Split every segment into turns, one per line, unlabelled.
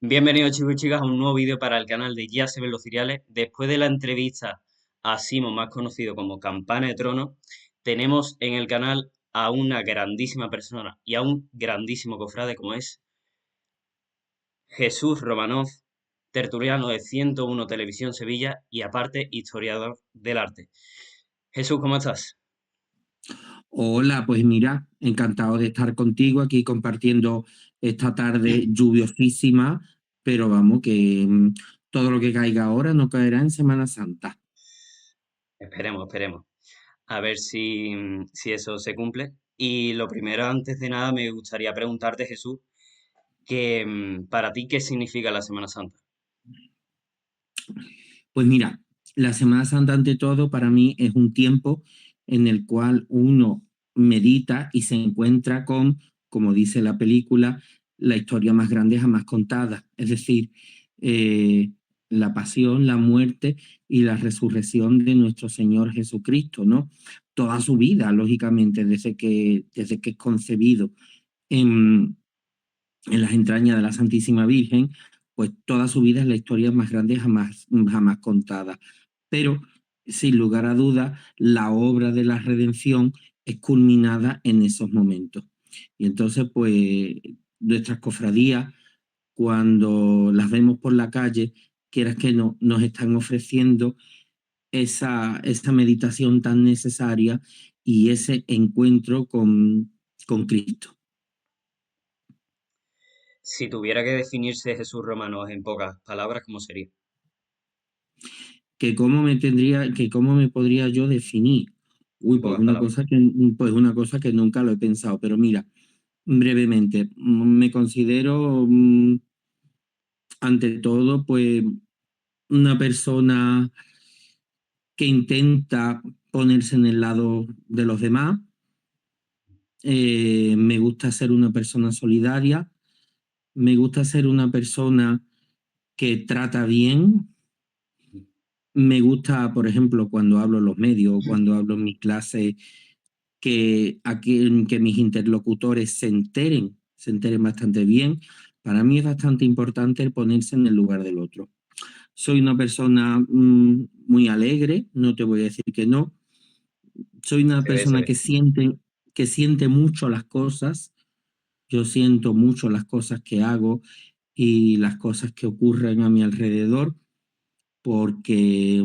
Bienvenidos chicos y chicas a un nuevo vídeo para el canal de Ya se ven los cereales. Después de la entrevista a Simo, más conocido como Campana de Trono, tenemos en el canal a una grandísima persona y a un grandísimo cofrade como es Jesús Romanov, tertuliano de 101 Televisión Sevilla y aparte historiador del arte. Jesús, ¿cómo estás?
Hola, pues mira, encantado de estar contigo aquí compartiendo esta tarde lluviosísima, pero vamos, que todo lo que caiga ahora no caerá en Semana Santa.
Esperemos. A ver si eso se cumple. Y lo primero, antes de nada, me gustaría preguntarte, Jesús, que para ti, ¿qué significa la Semana Santa?
Pues mira, la Semana Santa ante todo para mí es un tiempo en el cual uno medita y se encuentra con, como dice la película, la historia más grande jamás contada, es decir, eh, la pasión, la muerte y la resurrección de nuestro Señor Jesucristo, ¿no? Toda su vida, lógicamente, desde que es concebido en, en las entrañas de la Santísima Virgen, pues toda su vida es la historia más grande jamás contada. Pero, sin lugar a dudas, la obra de la redención es culminada en esos momentos. Y entonces, pues, nuestras cofradías, cuando las vemos por la calle, quieras que no, nos están ofreciendo esa meditación tan necesaria y ese encuentro con Cristo.
Si tuviera que definirse Jesús Romano en pocas palabras, ¿cómo sería?
Que cómo me podría yo definir. Uy,
En pocas palabras.
pues una cosa que nunca lo he pensado, pero mira, brevemente, me considero ante todo pues una persona que intenta ponerse en el lado de los demás. Me gusta ser una persona solidaria, me gusta ser una persona que trata bien. Me gusta, por ejemplo, cuando hablo en los medios, cuando hablo en mis clases, que mis interlocutores se enteren bastante bien. Para mí es bastante importante el ponerse en el lugar del otro. Soy una persona muy alegre, no te voy a decir que no. Soy una
Se
persona
ve.
que siente mucho las cosas. Yo siento mucho las cosas que hago y las cosas que ocurren a mi alrededor, porque,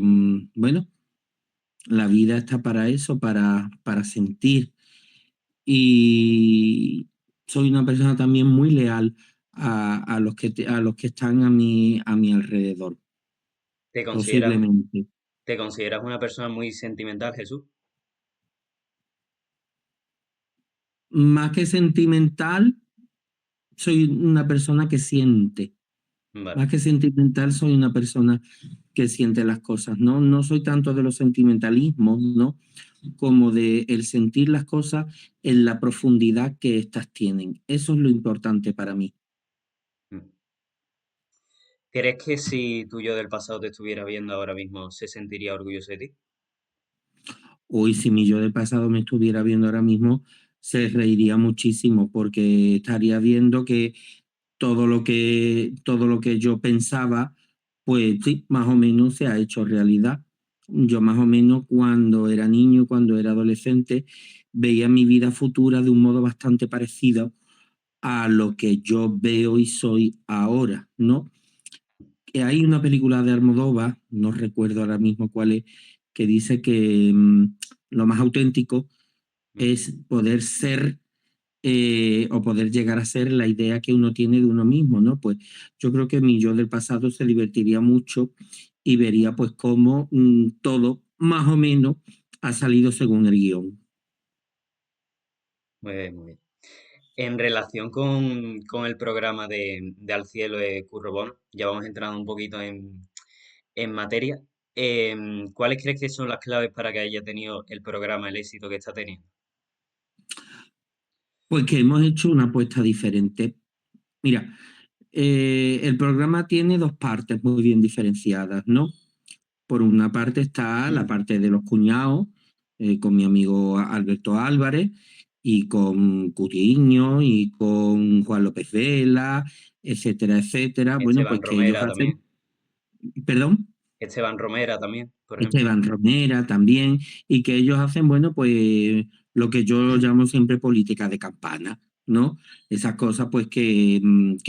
bueno, la vida está para eso, para sentir. Y soy una persona también muy leal a los que están a mi alrededor,
¿Te consideras,
posiblemente.
te consideras una persona muy sentimental, Jesús?
Más que sentimental, soy una persona que siente.
Vale.
Más que sentimental, soy una persona que siente las cosas, ¿no? No soy tanto de los sentimentalismos, ¿no? Como de el sentir las cosas en la profundidad que éstas tienen. Eso es lo importante para mí.
Mm. ¿Crees que si tu yo del pasado te estuviera viendo ahora mismo, se sentiría orgulloso de ti?
Hoy, si mi yo del pasado me estuviera viendo ahora mismo, se reiría muchísimo porque estaría viendo que todo lo que yo pensaba, pues sí, más o menos se ha hecho realidad. Yo más o menos cuando era niño, cuando era adolescente, veía mi vida futura de un modo bastante parecido a lo que yo veo y soy ahora, ¿no? Hay una película de Almodóvar, no recuerdo ahora mismo cuál es, que dice que lo más auténtico
Mm.
es poder ser o poder llegar a ser la idea que uno tiene de uno mismo, ¿no? Pues yo creo que mi yo del pasado se divertiría mucho y vería pues cómo todo más o menos ha salido según el guión.
Muy bien, muy bien. En relación con el programa de Al Cielo de Curro Bono, ya vamos entrando un poquito en materia. ¿Cuáles crees que son las claves para que haya tenido el programa el éxito que está teniendo?
Pues que hemos hecho una apuesta diferente. Mira, el programa tiene dos partes muy bien diferenciadas, ¿no? Por una parte está la parte de los cuñados, con mi amigo Alberto Álvarez, y con Cutiño y con Juan López Vela, etcétera, etcétera. Bueno, pues
Esteban
que ellos
Romera
hacen,
también.
perdón.
Esteban Romera también, por ejemplo.
Esteban Romera también, y que ellos hacen, bueno, pues lo que yo llamo siempre política de campana, ¿no? Esas cosas, pues que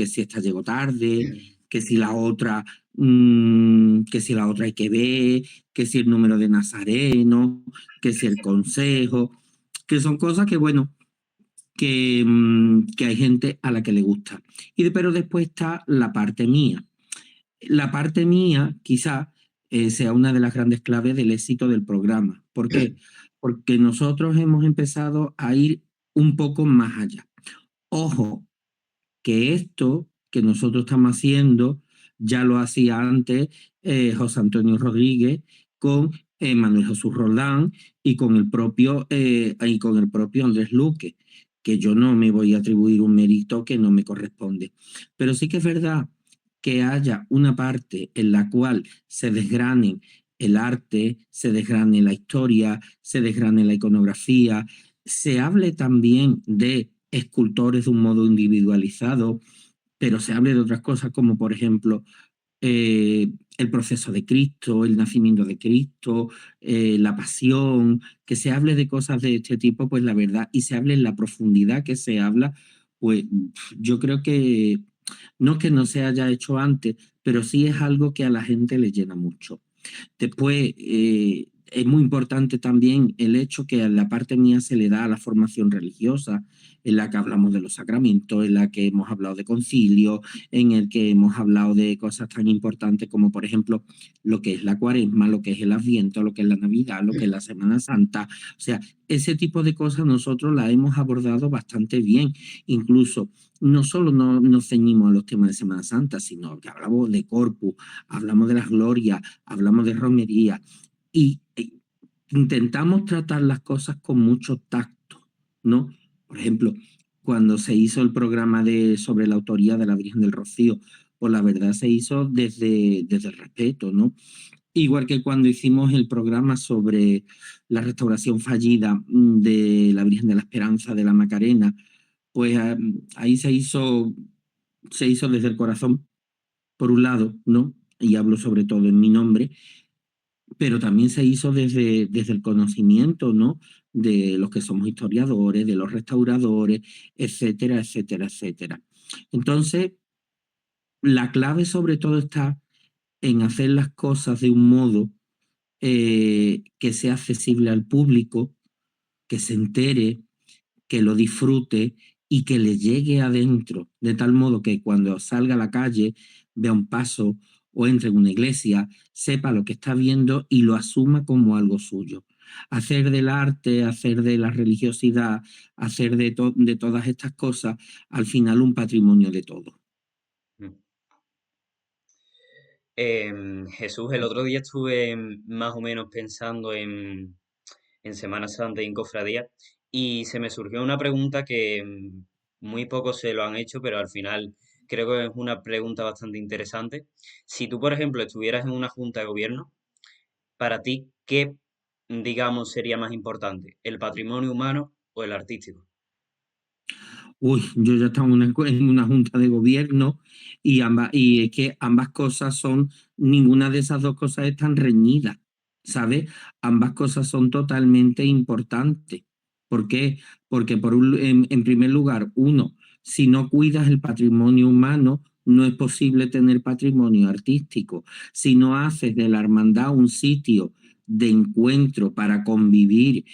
si esta llegó tarde, que si la otra, que si la otra hay que ver, que si el número de Nazareno, que si el consejo, que son cosas que, bueno, que hay gente a la que le gusta. Pero después está la parte mía. La parte mía, quizá, sea una de las grandes claves del éxito del programa. ¿Por qué? Porque nosotros hemos empezado a ir un poco más allá. Ojo, que esto que nosotros estamos haciendo ya lo hacía antes José Antonio Rodríguez con Manuel Jesús Roldán y con el propio Andrés Luque, que yo no me voy a atribuir un mérito que no me corresponde. Pero sí que es verdad que haya una parte en la cual se desgranen el arte, se desgrane la historia, se desgrane la iconografía, se hable también de escultores de un modo individualizado, pero se hable de otras cosas como, por ejemplo, el proceso de Cristo, el nacimiento de Cristo, la pasión, que se hable de cosas de este tipo, pues la verdad, y se hable en la profundidad que se habla, pues yo creo que no se haya hecho antes, pero sí es algo que a la gente le llena mucho. Después, es muy importante también el hecho que a la parte mía se le da a la formación religiosa, en la que hablamos de los sacramentos, en la que hemos hablado de concilio, en el que hemos hablado de cosas tan importantes como, por ejemplo, lo que es la Cuaresma, lo que es el Adviento, lo que es la Navidad, lo que es la Semana Santa. O sea, ese tipo de cosas nosotros las hemos abordado bastante bien. Incluso no solo no nos ceñimos a los temas de Semana Santa, sino que hablamos de Corpus, hablamos de las glorias, hablamos de romería y intentamos tratar las cosas con mucho tacto, ¿no? Por ejemplo, cuando se hizo el programa sobre la autoría de la Virgen del Rocío, pues la verdad se hizo desde el respeto, ¿no? Igual que cuando hicimos el programa sobre la restauración fallida de la Virgen de la Esperanza de la Macarena, pues ahí se hizo desde el corazón, por un lado, ¿no? Y hablo sobre todo en mi nombre, pero también se hizo desde el conocimiento, ¿no? De los que somos historiadores, de los restauradores, etcétera, etcétera, etcétera. Entonces, la clave sobre todo está en hacer las cosas de un modo que sea accesible al público, que se entere, que lo disfrute y que le llegue adentro, de tal modo que cuando salga a la calle, vea un paso o entre en una iglesia, sepa lo que está viendo y lo asuma como algo suyo. Hacer del arte, hacer de la religiosidad, hacer de todas estas cosas, al final un patrimonio de todo.
Mm. Jesús, el otro día estuve más o menos pensando en Semana Santa y en Cofradía y se me surgió una pregunta que muy pocos se lo han hecho, pero al final creo que es una pregunta bastante interesante. Si tú, por ejemplo, estuvieras en una junta de gobierno, para ti, ¿qué, digamos, sería más importante? ¿El patrimonio humano o el artístico?
Uy, yo ya estaba en una junta de gobierno y es que ambas cosas ninguna de esas dos cosas están reñidas, ¿sabes? Ambas cosas son totalmente importantes. ¿Por qué? Porque en primer lugar, uno, si no cuidas el patrimonio humano, no es posible tener patrimonio artístico. Si no haces de la hermandad un sitio de encuentro para convivir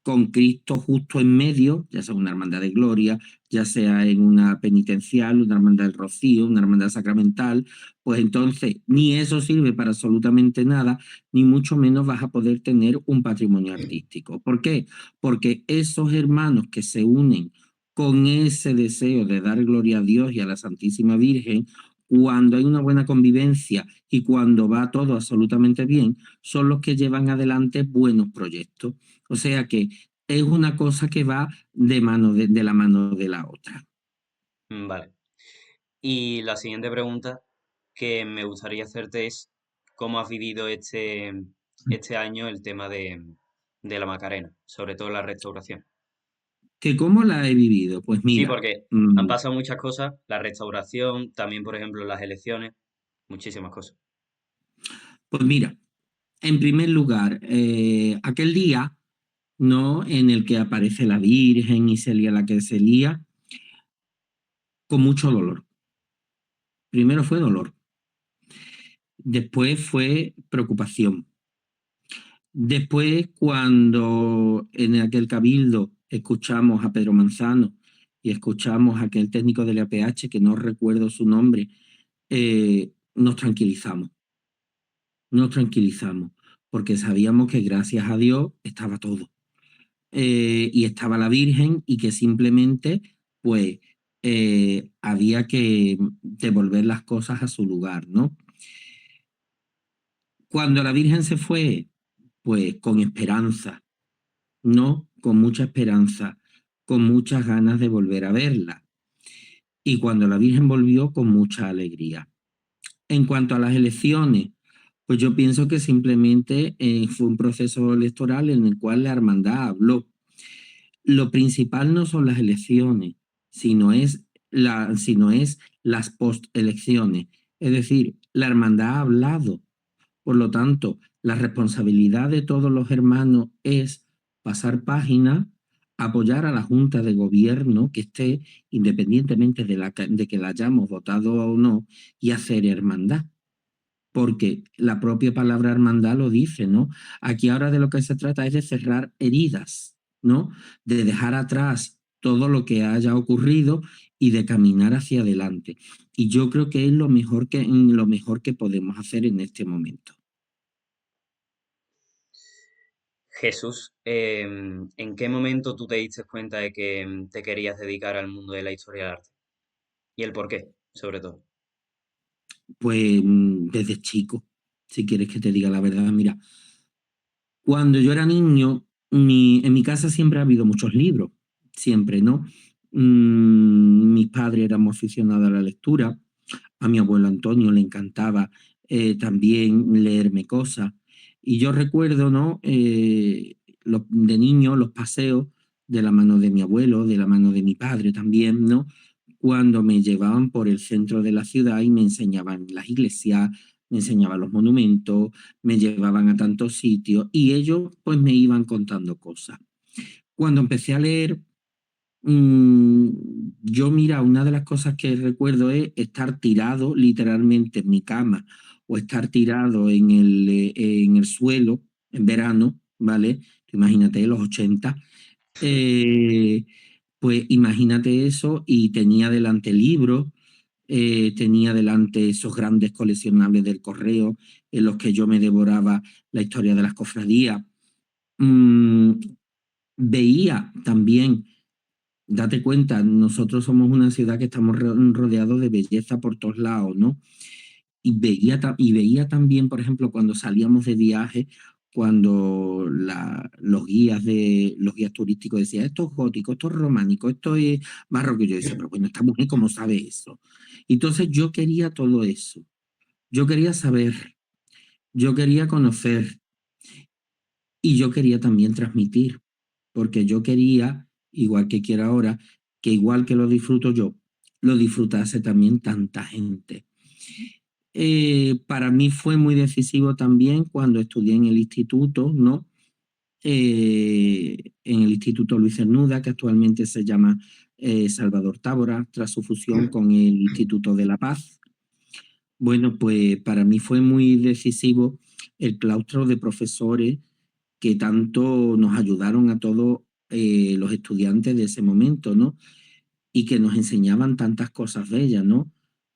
con Cristo justo en medio, ya sea una hermandad de gloria, ya sea en una penitencial, una hermandad del Rocío, una hermandad sacramental, pues entonces ni eso sirve para absolutamente nada, ni mucho menos vas a poder tener un patrimonio artístico. ¿Por qué? Porque esos hermanos que se unen con ese deseo de dar gloria a Dios y a la Santísima Virgen, cuando hay una buena convivencia y cuando va todo absolutamente bien, son los que llevan adelante buenos proyectos. O sea que es una cosa que va de la mano de la otra.
Vale. Y la siguiente pregunta que me gustaría hacerte es, ¿cómo has vivido este año el tema de la Macarena, sobre todo la restauración?
¿Que cómo la he vivido? Pues
Sí,
mira,
porque han pasado muchas cosas, la restauración, también, por ejemplo, las elecciones, muchísimas cosas.
pues mira, en primer lugar, aquel día, ¿no? En el que aparece la Virgen y se lía la que se lía, con mucho dolor. Primero fue dolor, después fue preocupación. Después, cuando en aquel cabildo escuchamos a Pedro Manzano y escuchamos a aquel técnico del APH, que no recuerdo su nombre, nos tranquilizamos, porque sabíamos que gracias a Dios estaba todo. Y estaba la Virgen y que simplemente, pues, había que devolver las cosas a su lugar, ¿no? Cuando la Virgen se fue, pues con esperanza, ¿no? Con mucha esperanza, con muchas ganas de volver a verla. Y cuando la Virgen volvió, con mucha alegría. En cuanto a las elecciones, pues yo pienso que simplemente fue un proceso electoral en el cual la hermandad habló. Lo principal no son las elecciones, sino es las postelecciones. Es decir, la hermandad ha hablado. Por lo tanto, la responsabilidad de todos los hermanos es pasar página, apoyar a la Junta de Gobierno que esté, independientemente de que la hayamos votado o no, y hacer hermandad. Porque la propia palabra hermandad lo dice, ¿no? Aquí ahora de lo que se trata es de cerrar heridas, ¿no? De dejar atrás todo lo que haya ocurrido y de caminar hacia adelante. Y yo creo que es lo mejor que podemos hacer en este momento.
Jesús, ¿en qué momento tú te diste cuenta de que te querías dedicar al mundo de la historia del arte? Y el por qué, sobre todo.
Pues desde chico, si quieres que te diga la verdad, mira, cuando yo era niño, en mi casa siempre ha habido muchos libros, siempre, ¿no? Mis padres éramos aficionados a la lectura, a mi abuelo Antonio le encantaba también leerme cosas. Y yo recuerdo, ¿no? De niño, los paseos de la mano de mi abuelo, de la mano de mi padre también, ¿no? Cuando me llevaban por el centro de la ciudad y me enseñaban las iglesias, me enseñaban los monumentos, me llevaban a tantos sitios y ellos pues me iban contando cosas. Cuando empecé a leer, Mm, yo, mira, una de las cosas que recuerdo es estar tirado literalmente en mi cama o estar tirado en el suelo en verano, ¿vale? Imagínate, los 80. eh, pues imagínate eso y tenía delante libros, tenía delante esos grandes coleccionables del correo en los que yo me devoraba la historia de las cofradías. Mm, veía también. Date cuenta, nosotros somos una ciudad que estamos rodeados de belleza por todos lados, ¿no? Y veía también, por ejemplo, cuando salíamos de viaje, cuando los guías turísticos decían, esto es gótico, esto es románico, esto es barroco. Y yo decía, pero bueno, esta mujer, ¿cómo sabe eso? Entonces yo quería todo eso. Yo quería saber, yo quería conocer y yo quería también transmitir, porque yo quería, igual que quiero ahora, que igual que lo disfruto yo, lo disfrutase también tanta gente. Para mí fue muy decisivo también cuando estudié en el instituto, ¿no? En el Instituto Luis Cernuda, que actualmente se llama Salvador Tábora, tras su fusión con el Instituto de la Paz. Bueno, pues para mí fue muy decisivo el claustro de profesores que tanto nos ayudaron a todos los estudiantes de ese momento, ¿no? Y que nos enseñaban tantas cosas bellas, ¿no?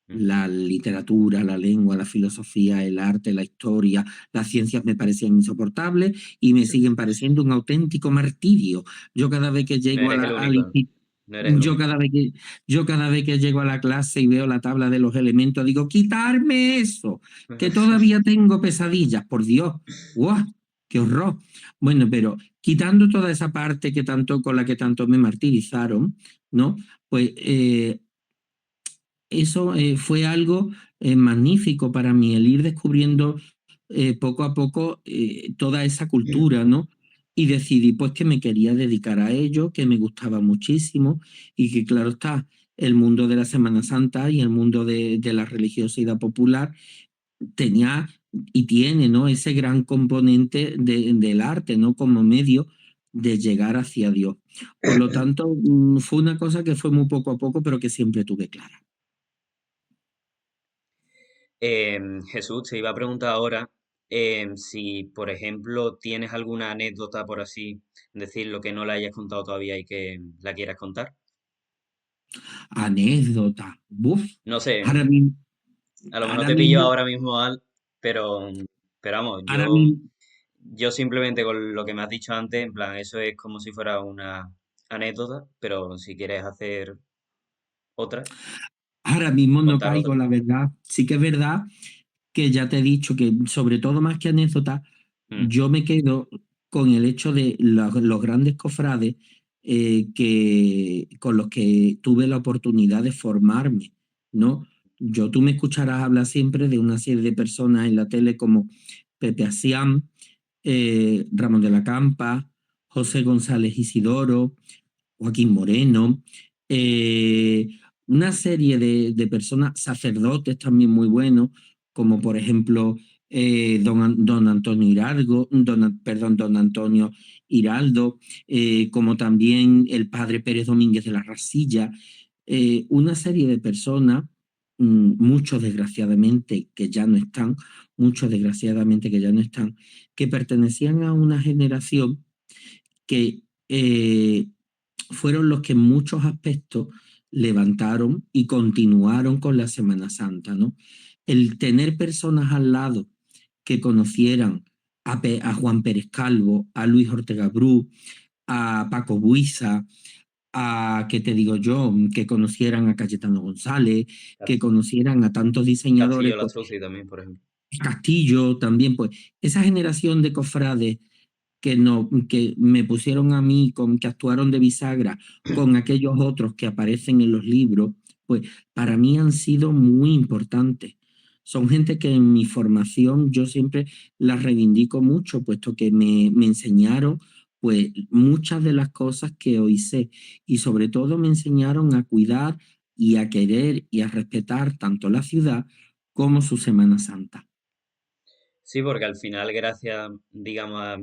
Mm.
La literatura, la lengua, la filosofía, el arte, la historia, las ciencias me parecían insoportables y me siguen pareciendo un auténtico martirio. Yo cada vez que
No
llego
eres el
al
único,
instituto,
no eres el
yo
único.
cada vez que, yo cada vez que llego a la clase y veo la tabla de los elementos, digo, quitarme eso, que todavía tengo pesadillas, por Dios. ¡Guau! ¡Qué horror! Bueno, pero quitando toda esa parte con la que tanto me martirizaron, ¿no? Pues eso fue algo magnífico para mí, el ir descubriendo poco a poco toda esa cultura, ¿no? y decidí pues que me quería dedicar a ello, que me gustaba muchísimo y que claro está, el mundo de la Semana Santa y el mundo de la religiosidad popular tenía y tiene, ¿no? Ese gran componente del arte, ¿no? Como medio de llegar hacia Dios. Por lo tanto, fue una cosa que fue muy poco a poco, pero que siempre tuve clara.
Jesús, te iba a preguntar ahora si, por ejemplo, tienes alguna anécdota, por así decirlo, que no la hayas contado todavía y que la quieras contar.
Anécdota. Buf.
No sé,
Ahora mismo,
a lo mejor
ahora
te pillo
mismo,
ahora mismo al, pero, pero vamos,
ahora
yo,
mismo,
yo simplemente con lo que me has dicho antes, en plan, eso es como si fuera una anécdota, pero si quieres hacer otra,
ahora mismo no
contar
caigo,
otra.
la verdad. Sí que es verdad que ya te he dicho que, sobre todo más que anécdota,
Mm,
yo me quedo con el hecho de los grandes cofrades con los que tuve la oportunidad de formarme, ¿no? Tú me escucharás hablar siempre de una serie de personas en la tele como Pepe Asiam, Ramón de la Campa, José González Isidoro, Joaquín Moreno, eh, una serie de personas, sacerdotes también muy buenos, como por ejemplo don Antonio Hidalgo, don Antonio Hiraldo, como también el padre Pérez Domínguez de la Rasilla, una serie de personas, muchos desgraciadamente que ya no están, muchos desgraciadamente que ya no están, que pertenecían a una generación que fueron los que en muchos aspectos levantaron y continuaron con la Semana Santa, ¿no? El tener personas al lado que conocieran a Juan Pérez Calvo, a Luis Ortega Bru, a Paco Buiza, a, ¿qué te digo yo?, que conocieran a Cayetano González,
Claro.
que conocieran a tantos diseñadores,
Castillo
pues
Lastrucci también, por ejemplo.
Castillo también, pues esa generación de cofrades que, no, que me pusieron a mí, que actuaron de bisagra con aquellos otros que aparecen en los libros, pues para mí han sido muy importantes. Son gente que en mi formación yo siempre las reivindico mucho, puesto que me enseñaron pues muchas de las cosas que hoy sé y sobre todo me enseñaron a cuidar y a querer y a respetar tanto la ciudad como su Semana Santa.
Sí, porque al final, gracias, digamos, a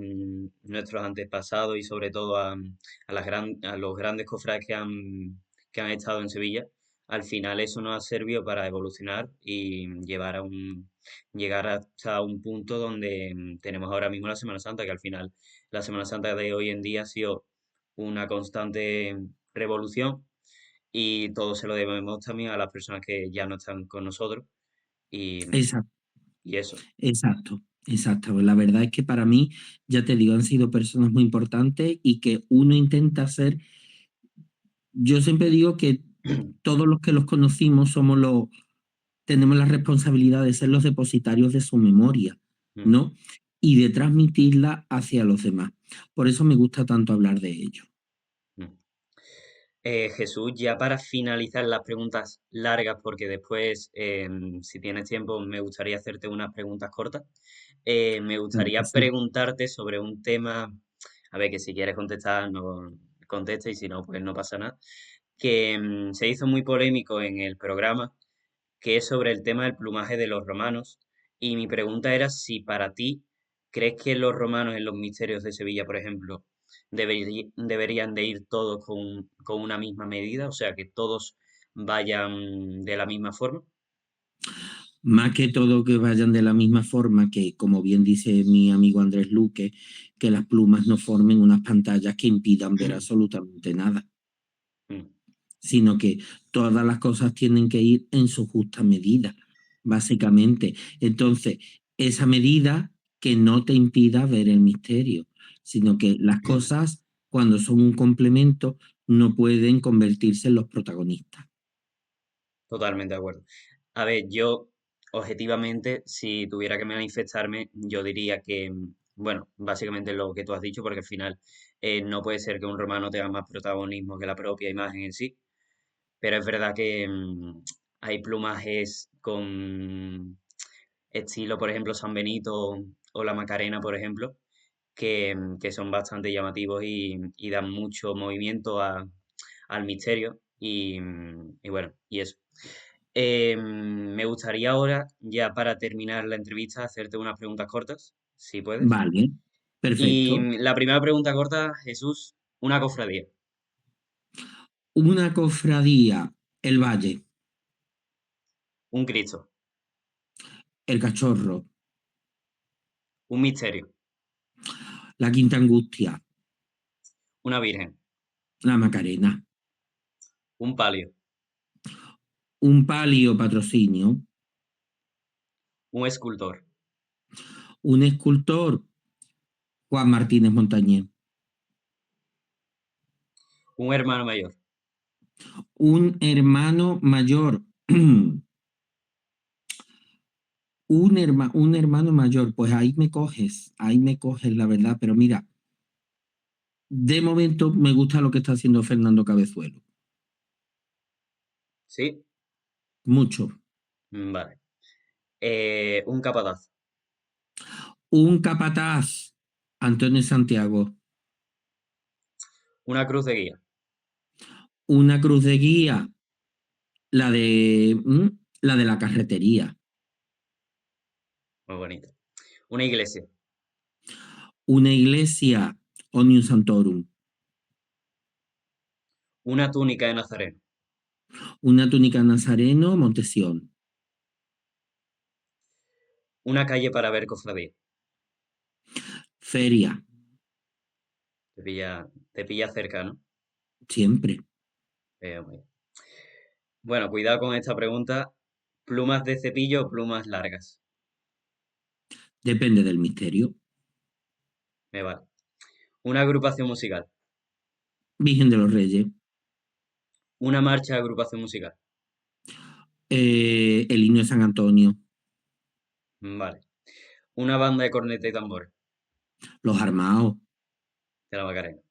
nuestros antepasados y sobre todo a los grandes cofrades que han estado en Sevilla, al final eso nos ha servido para evolucionar y llegar hasta un punto donde tenemos ahora mismo la Semana Santa, que al final la Semana Santa de hoy en día ha sido una constante revolución y todo se lo debemos también a las personas que ya no están con nosotros y,
Exacto.
y eso.
Exacto, exacto. La verdad es que para mí, ya te digo, han sido personas muy importantes y que uno intenta hacer, yo siempre digo que todos los que los conocimos tenemos la responsabilidad de ser los depositarios de su memoria, ¿no? Y de transmitirla hacia los demás. Por eso me gusta tanto hablar de ello.
Jesús, ya para finalizar las preguntas largas, porque después, si tienes tiempo, me gustaría hacerte unas preguntas cortas. Me
Claro que
gustaría
sí.
preguntarte sobre un tema, a ver, que si quieres contestar, no contesta y si no, pues no pasa nada, que se hizo muy polémico en el programa, que es sobre el tema del plumaje de los romanos. Y mi pregunta era si para ti crees que los romanos en los misterios de Sevilla, por ejemplo, deberían de ir todos con una misma medida, o sea, que todos vayan de la misma forma.
Más que todo que vayan de la misma forma que, como bien dice mi amigo Andrés Luque, que las plumas no formen unas pantallas que impidan ver absolutamente nada,
Mm,
sino que todas las cosas tienen que ir en su justa medida, básicamente. Entonces, esa medida que no te impida ver el misterio, sino que las cosas, cuando son un complemento, no pueden convertirse en los protagonistas.
Totalmente de acuerdo. A ver, yo objetivamente, si tuviera que manifestarme, yo diría que, bueno, básicamente lo que tú has dicho, porque al final no puede ser que un romano tenga más protagonismo que la propia imagen en sí. Pero es verdad que hay plumajes con estilo, por ejemplo, San Benito o la Macarena, por ejemplo, que son bastante llamativos y dan mucho movimiento al misterio. Y bueno, y eso. Me gustaría ahora, ya para terminar la entrevista, hacerte unas preguntas cortas, si puedes.
Vale,
Y
perfecto.
la primera pregunta corta, Jesús, una cofradía,
Una cofradía, el Valle,
un Cristo,
el Cachorro,
un misterio,
la Quinta Angustia,
una virgen,
la Macarena,
un palio,
un palio patrocinio,
un escultor,
un escultor, Juan Martínez Montañés,
un hermano mayor,
un hermano mayor, un hermano mayor, pues ahí me coges, la verdad, pero mira, de momento me gusta lo que está haciendo Fernando Cabezuelo,
¿sí?
mucho.
Vale. Un capataz,
Un capataz, Antonio Santiago,
una cruz de guía,
una cruz de guía, la de la carretería,
muy bonito, una iglesia,
una iglesia, Omnium Santorum,
una túnica de Nazareno,
una túnica nazareno, Montesión,
una calle para ver cofradía.
feria,
Te pilla cerca, ¿no?
siempre,
Muy bien. Bueno, cuidado con esta pregunta. ¿Plumas de cepillo o plumas largas?
depende del misterio.
Me vale. Una agrupación musical.
Virgen de los Reyes,
Una marcha de agrupación musical.
el himno de San Antonio,
Vale. Una banda de corneta y tambores.
los armados,
De la Macarena.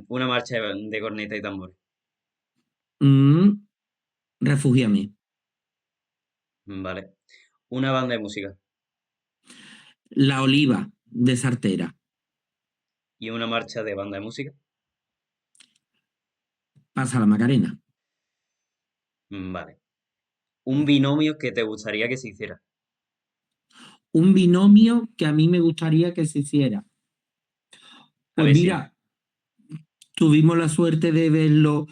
Una marcha de corneta y tambores.
mm, refúgiame,
Vale. Una banda de música.
la oliva de Sartera,
Y una marcha de banda de música.
pasa la Macarena.
Vale. Un binomio que te gustaría que se hiciera.
Un binomio que a mí me gustaría que se hiciera.
A
Pues
ver si.
mira, tuvimos la suerte de verlo.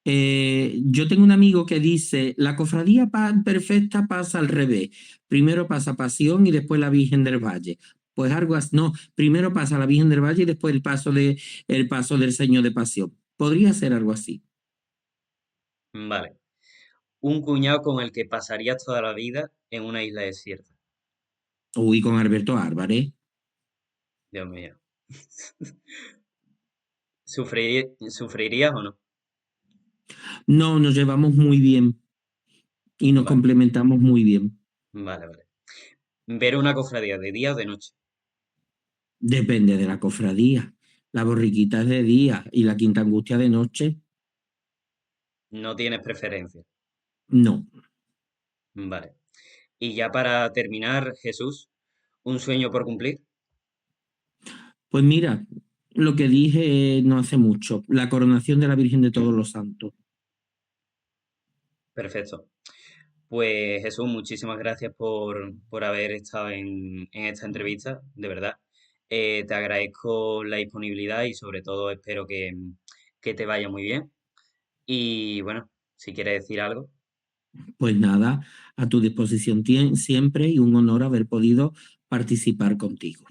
Yo tengo un amigo que dice, la cofradía perfecta pasa al revés. Primero pasa Pasión y después la Virgen del Valle. Pues algo así, no, primero pasa la Virgen del Valle y después el paso del Señor de Pasión. Podría ser algo así.
Vale. Un cuñado con el que pasarías toda la vida en una isla desierta.
Uy, con Alberto Álvarez.
Dios mío. ¿Sufrirías o no?
No, nos llevamos muy bien y nos
Vale,
complementamos muy bien.
vale, vale. ¿Ver una cofradía de día o de noche?
Depende de la cofradía. La borriquita es de día y la Quinta Angustia de noche.
No tienes preferencia.
No.
Vale. Y ya para terminar, Jesús, ¿un sueño por cumplir?
Pues mira, lo que dije no hace mucho, la coronación de la Virgen de Todos los Santos.
Perfecto. Pues Jesús, muchísimas gracias por haber estado en esta entrevista, de verdad. Te agradezco la disponibilidad y sobre todo espero que te vaya muy bien. Y bueno, si quieres decir algo,
Pues nada, a tu disposición siempre y un honor haber podido participar contigo.